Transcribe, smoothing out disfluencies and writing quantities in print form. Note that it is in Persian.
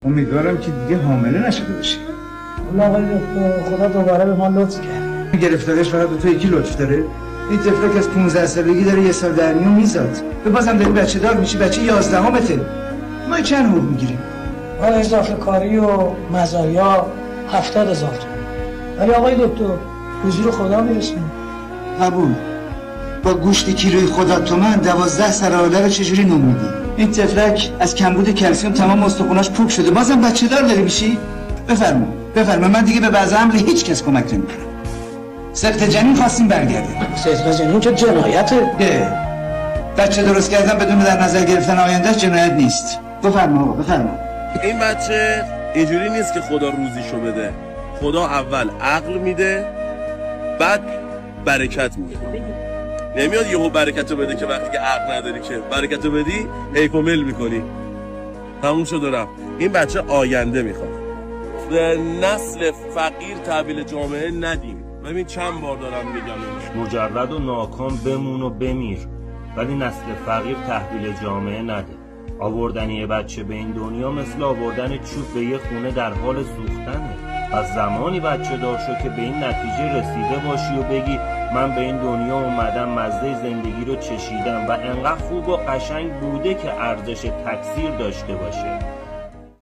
امیدوارم که دیگه حامله نشده باشی. والله آقای دکتر خدا دوباره به ما لطف کرد. گرفتارش فقط به تو یکی لطف داره. این طفلک از 15 سالگی داره یه سال در میون میزاد. تو بازم داری بچه دار میشی، بچه 11مته. ما چند حقوق میگیریم؟ ما اضافه کاری و مزایا 70,000 تومان. ولی آقای دکتر حضور خدا میرسونیم. قبول. با گوشت کیلوی خدا تومن 12 سرآله رو چجوری نون میدی؟ این طفلک از کمبود کلسیم تمام استخوناش پوک شده. بازم بچه دار داری میشی؟ بفرما من دیگه به وضع حمل هیچ کس کمک نمیکنم. سقط جنین خواستیم برگرده. سقط جنین که جنایته. بچه درست کردن بدون در نظر گرفتن آیندهش جنایت نیست. بفرما. این بچه اینجوری نیست که خدا روزیشو بده. خدا اول عقل میده بعد برکت میده. نمیاد یهو برکتو بده که وقتی که عقل نداری که برکتو بدی حیف و مل میکنی. تموم شد و رفت. این بچه آینده میخواد. نسل فقیر تحویل جامعه ندیم. ببین چند بار دارم میگم مجرد و ناکام بمون و بمیر، ولی نسل فقیر تحویل جامعه نده. آوردن یه بچه به این دنیا مثل آوردن چوب به یه خونه در حال سوختنه. از زمانی بچه دار شو که به این نتیجه رسیده باشی و بگی من به این دنیا اومدم مزه زندگی رو چشیدم و انقدر خوب و قشنگ بوده که ارزش تکثیر داشته باشه.